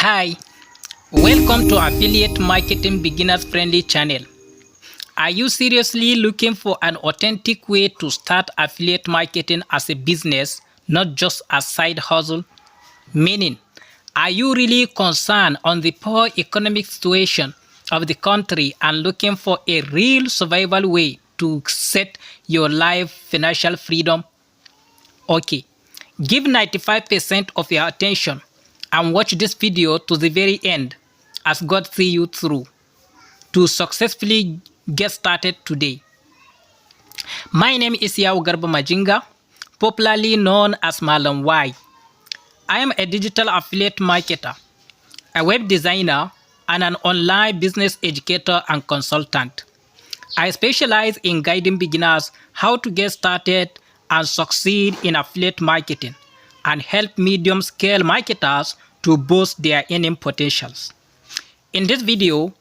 Hi, welcome to Affiliate Marketing Beginners Friendly channel. Are you seriously looking for an authentic way to start affiliate marketing as a business, not just a side hustle? Meaning, are you really concerned on the poor economic situation of the country and looking for a real survival way to set your life financial freedom? Okay, give 95% of your attention and watch this video to the very end as God see you through to successfully get started today. My name is Yao Garba Majinga, popularly known as Malam Y. I am a digital affiliate marketer, a web designer, and an online business educator and consultant. I specialize in guiding beginners how to get started and succeed in affiliate marketing and help medium-scale marketers to boost their earning potentials. In this video,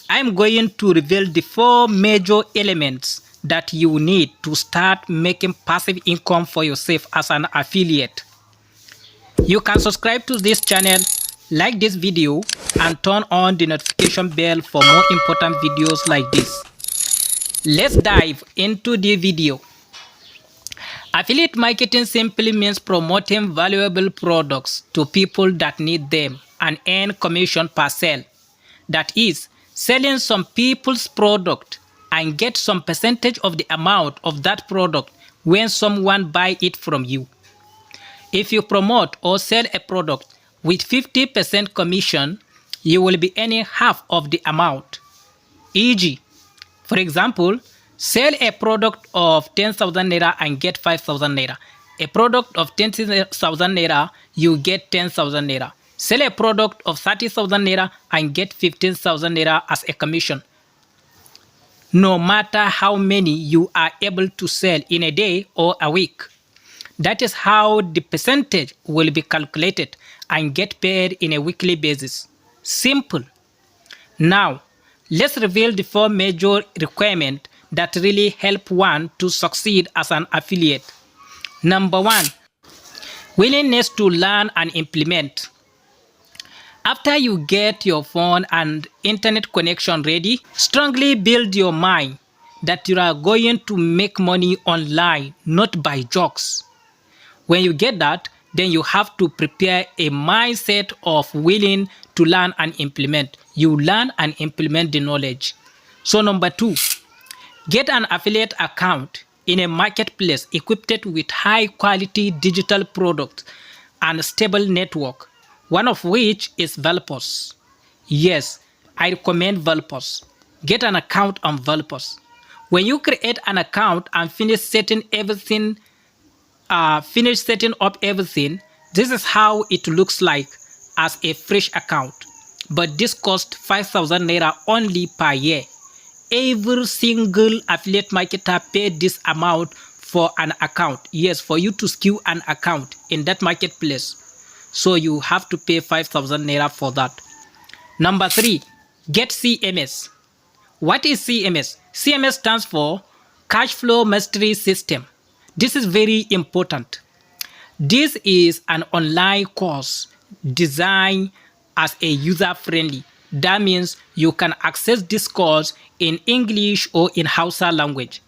I am going to reveal the 4 major elements that you need to start making passive income for yourself as an affiliate. You can subscribe to this channel, like this video, and turn on the notification bell for more important videos like this. Let's dive into the video. Affiliate marketing simply means promoting valuable products to people that need them and earn commission per sale. That is, selling some people's product and get some percentage of the amount of that product when someone buy it from you. If you promote or sell a product with 50% commission, you will be earning half of the amount. E.g., for example, sell a product of 10,000 naira and get 5,000 naira. A product of 10,000 naira, you get 10,000 naira. Sell a product of 30,000 naira and get 15,000 naira as a commission. No matter how many you are able to sell in a day or a week. That is how the percentage will be calculated and get paid in a weekly basis. Simple. Now, let's reveal the 4 major requirements that really help one to succeed as an affiliate. Number 1, willingness to learn and implement. After you get your phone and internet connection ready, strongly build your mind that you are going to make money online, not by jokes. When you get that, then you have to prepare a mindset of willing to learn and implement. You learn and implement the knowledge. So number 2, get an affiliate account in a marketplace equipped with high quality digital products and a stable network, one of which is Valpos. Yes, I recommend Valpos. Get an account on Valpos. When you create an account and finish setting up everything, this is how it looks like as a fresh account. But this costs 5,000 naira only per year. Every single affiliate marketer paid this amount for an account. Yes, for you to skew an account in that marketplace. So you have to pay 5,000 naira for that. Number 3, get CMS. What is CMS? CMS stands for Cash Flow Mastery System. This is very important. This is an online course designed as a user-friendly. That means you can access this course in English or in Hausa language.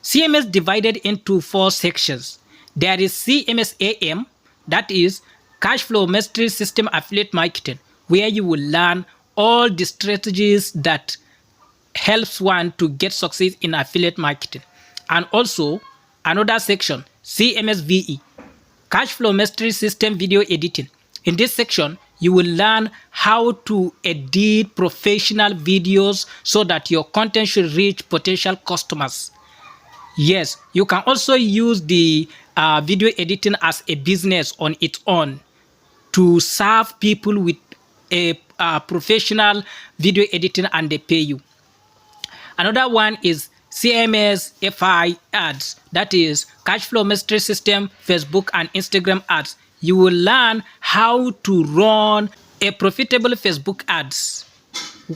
CMS divided into 4 sections. There is CMS AM, that is Cash Flow Mastery System Affiliate Marketing, where you will learn all the strategies that helps one to get success in affiliate marketing. And also another section, CMS VE, Cash Flow Mastery System Video Editing. In this section, you will learn how to edit professional videos so that your content should reach potential customers. Yes, you can also use the video editing as a business on its own to serve people with a professional video editing and they pay you. Another one is CMS FI ads, that is Cash Flow Mastery System, Facebook and Instagram ads. You will learn how to run a profitable Facebook ads,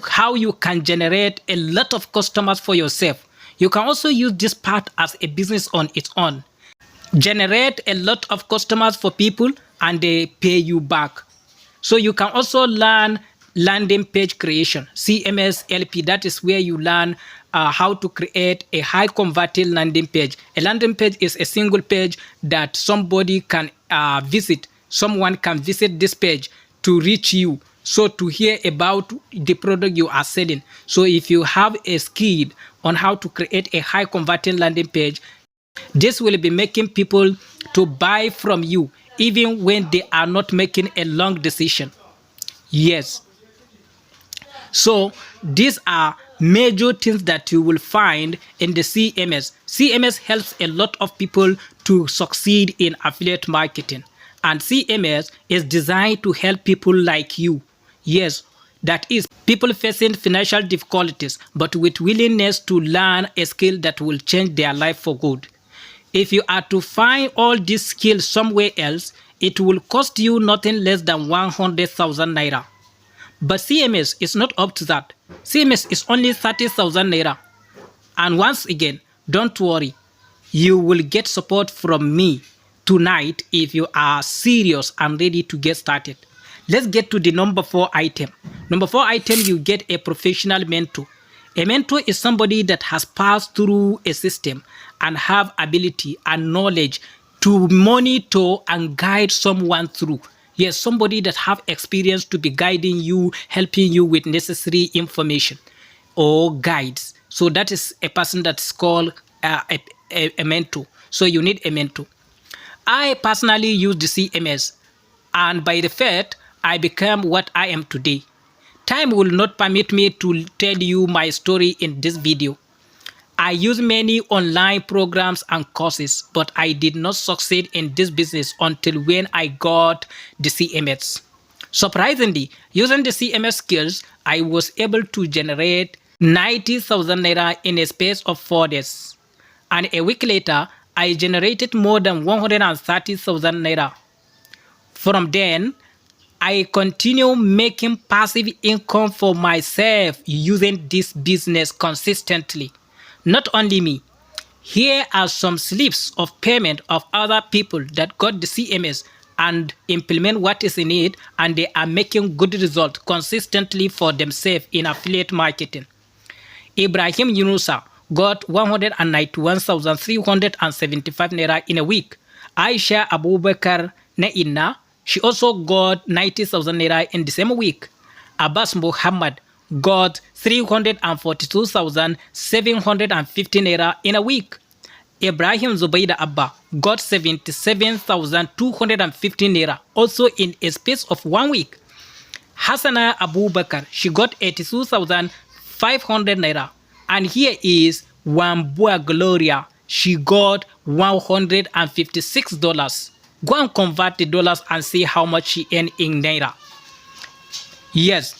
how you can generate a lot of customers for yourself. You can also use this part as a business on its own. Generate a lot of customers for people and they pay you back. So you can also learn landing page creation, CMS LP. That is where you learn how to create a high converting landing page. A landing page is a single page that somebody can visit. Someone can visit this page to reach you, so to hear about the product you are selling. So if you have a skill on how to create a high converting landing page, this will be making people to buy from you even when they are not making a long decision. Yes. So these are major things that you will find in the CMS. CMS helps a lot of people to succeed in affiliate marketing. And CMS is designed to help people like you. Yes, that is people facing financial difficulties but with willingness to learn a skill that will change their life for good. If you are to find all these skills somewhere else, it will cost you nothing less than 100,000 naira. But CMS is not up to that. CMS is only 30,000 naira. And once again, don't worry, you will get support from me tonight if you are serious and ready to get started. Let's get to the number 4 item. Number 4 item, you get a professional mentor. A mentor is somebody that has passed through a system and have ability and knowledge to monitor and guide someone through. Yes, somebody that have experience to be guiding you, helping you with necessary information or guides. So that is a person that's called a mentor. So you need a mentor. I personally use the CMS, and by the fact, I became what I am today. Time will not permit me to tell you my story in this video. I use many online programs and courses, but I did not succeed in this business until when I got the CMS. Surprisingly, using the CMS skills, I was able to generate 90,000 naira in a space of 4 days. And a week later, I generated more than 130,000 naira. From then, I continue making passive income for myself using this business consistently. Not only me, here are some slips of payment of other people that got the CMS and implement what is in it, and they are making good results consistently for themselves in affiliate marketing. Ibrahim Yunusa got 191,375 naira in a week. Aisha Abubakar Naina, she also got 90,000 naira in the same week. Abbas Muhammad got 342,750 naira in a week. Ibrahim Zubaida Abba got 77,250 naira also in a space of 1 week. Hassana Abubakar, she got 82,500 naira. And here is Wambua Gloria, she got $156. Go and convert the dollars and see how much she earned in naira. Yes.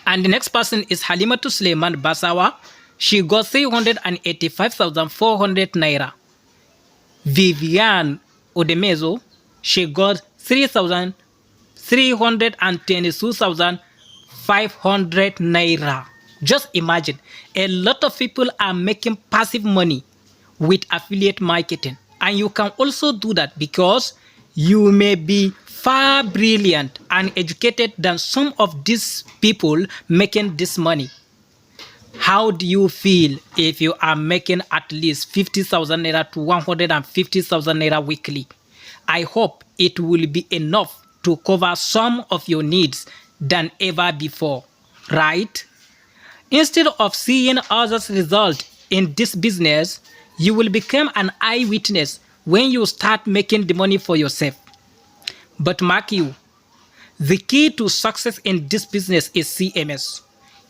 And the next person is Halimatu Suleiman Basawa. She got 385,400 naira. Vivian Odemezo, she got 322,500 naira. Just imagine, a lot of people are making passive money with affiliate marketing. And you can also do that because you may be far brilliant and educated than some of these people making this money. How do you feel if you are making at least 50,000 naira to 150,000 naira weekly? I hope it will be enough to cover some of your needs than ever before, right? Instead of seeing others' result in this business, you will become an eyewitness when you start making the money for yourself. But mark you, the key to success in this business is CMS.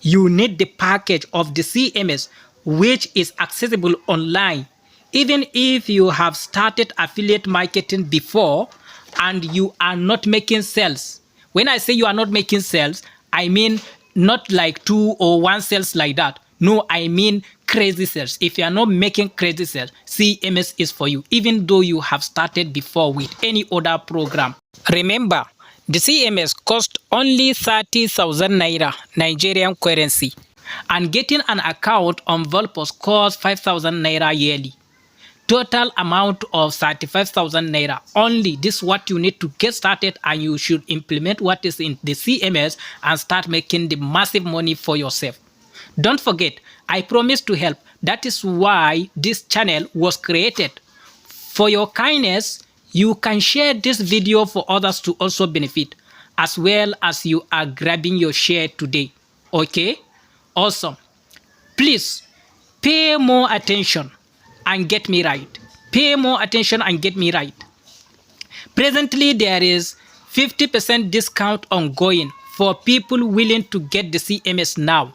You need the package of the CMS, which is accessible online. Even if you have started affiliate marketing before and you are not making sales. When I say you are not making sales, I mean not like 2 or 1 sales like that. No, I mean crazy sales. If you are not making crazy sales, CMS is for you, even though you have started before with any other program. Remember, the CMS cost only 30,000 naira Nigerian currency, and getting an account on Volpos costs 5,000 naira yearly. total amount of 35,000 naira only. This is what you need to get started, and you should implement what is in the CMS and start making the massive money for yourself. Don't forget, I promise to help. That is why this channel was created. For your kindness, you can share this video for others to also benefit, as well as you are grabbing your share today. Okay? Awesome. Please pay more attention and get me right. Pay more attention and get me right. Presently, there is 50% discount ongoing for people willing to get the CMS now.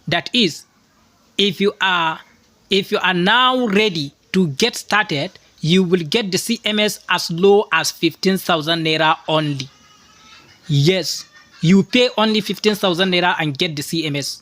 That is, if you are now ready to get started, you will get the CMS as low as 15,000 naira only. Yes, you pay only 15,000 naira and get the CMS.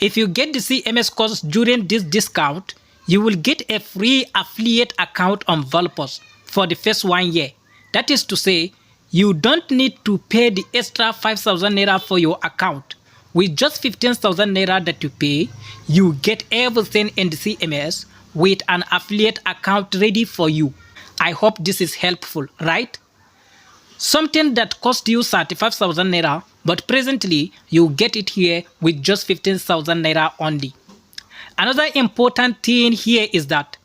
If you get the CMS course during this discount, you will get a free affiliate account on Valpos for the first 1 year. That is to say, you don't need to pay the extra 5,000 naira for your account. With just 15,000 naira that you pay, you get everything in the CMS with an affiliate account ready for you. I hope this is helpful, right? Something that cost you 35,000 naira, but presently you get it here with just 15,000 naira only. Another important thing here is that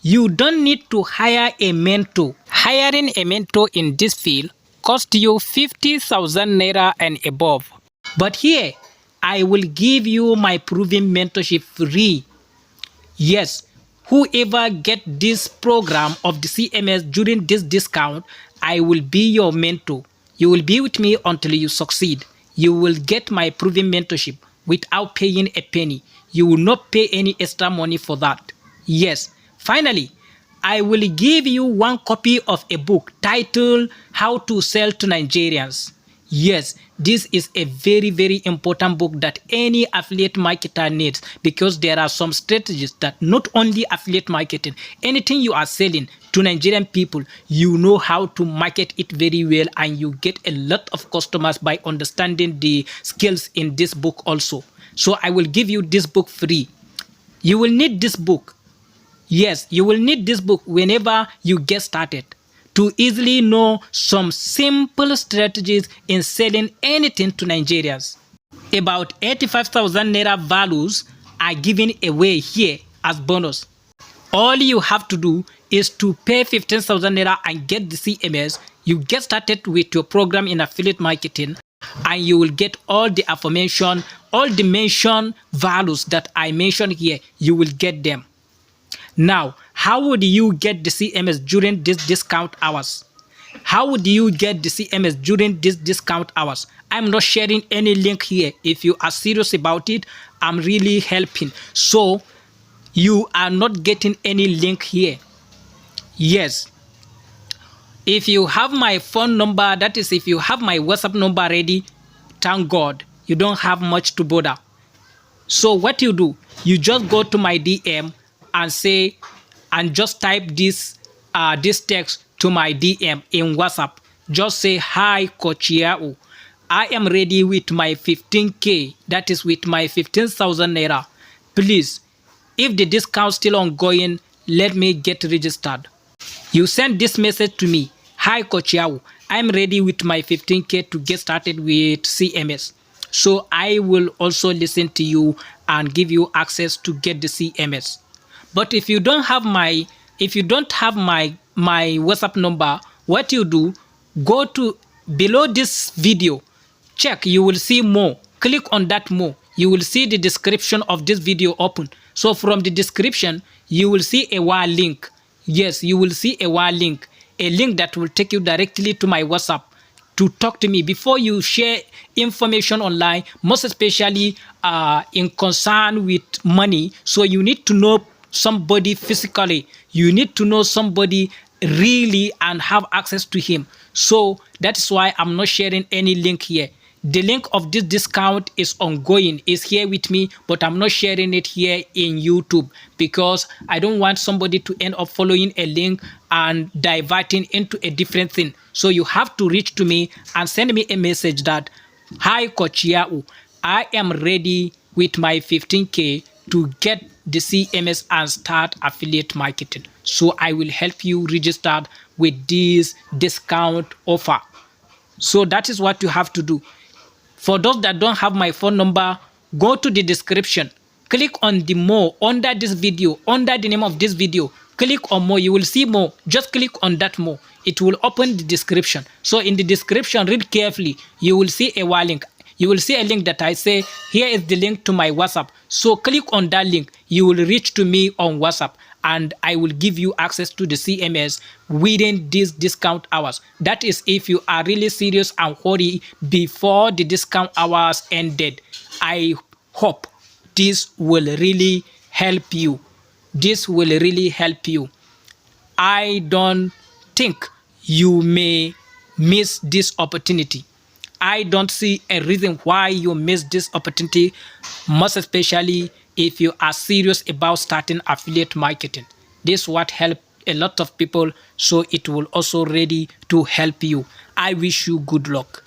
you don't need to hire a mentor. Hiring a mentor in this field cost you 50,000 naira and above. But here, I will give you my proven mentorship free. Yes, whoever get this program of the CMS during this discount, I will be your mentor. You will be with me until you succeed. You will get my proven mentorship without paying a penny. You will not pay any extra money for that. Yes, finally, I will give you one copy of a book titled How to Sell to Nigerians. Yes, this is a very, very important book that any affiliate marketer needs, because there are some strategies that not only affiliate marketing, anything you are selling to Nigerian people, you know how to market it very well, and you get a lot of customers by understanding the skills in this book also. So I will give you this book free. You will need this book. Yes, you will need this book whenever you get started to easily know some simple strategies in selling anything to Nigerians. About 85,000 naira values are given away here as bonus. All you have to do is to pay 15,000 naira and get the CMS. You get started with your program in affiliate marketing, and you will get all the aforementioned, all the mentioned values that I mentioned here. You will get them. Now, how would you get the CMS during this discount hours? How would you get the CMS during this discount hours? I'm not sharing any link here. If you are serious about it, I'm really helping. So, you are not getting any link here. Yes. If you have my phone number, that is, if you have my WhatsApp number ready, thank God, you don't have much to bother. So what you do, you just go to my DM and say, and just type this text to my DM in WhatsApp. Just say, hi Coach Yao, I am ready with my 15k, that is with my 15,000 naira. Please, if the discount still ongoing, let me get registered. You send this message to me. Hi Coach Yao, I'm ready with my 15k to get started with CMS. So I will also listen to you and give you access to get the CMS. But if you don't have my WhatsApp number, what you do, go to below this video, check, you will see more. Click on that more. You will see the description of this video open. So from the description, you will see a wire link. Yes, you will see a wire link. A link that will take you directly to my WhatsApp to talk to me before you share information online, most especially in concern with money. So you need to know somebody physically. You need to know somebody really and have access to him. So that's why I'm not sharing any link here. The link of this discount is ongoing, is here with me, but I'm not sharing it here in YouTube because I don't want somebody to end up following a link and diverting into a different thing. So you have to reach to me and send me a message that, hi Coach Yao, I am ready with my 15k to get the CMS and start affiliate marketing. So I will help you register with this discount offer. So that is what you have to do. For those that don't have my phone number, go to the description, click on the more under this video, under the name of this video, click on more. You will see more. Just click on that more. It will open the description. So in the description, read carefully. You will see a link. You will see a link that I say, here is the link to my WhatsApp. So click on that link. You will reach to me on WhatsApp and I will give you access to the CMS within these discount hours. That is if you are really serious and hurry before the discount hours ended. I hope this will really help you. This will really help you. I don't think you may miss this opportunity. I don't see a reason why you miss this opportunity, most especially if you are serious about starting affiliate marketing. This what help a lot of people, so it will also ready to help you. I wish you good luck.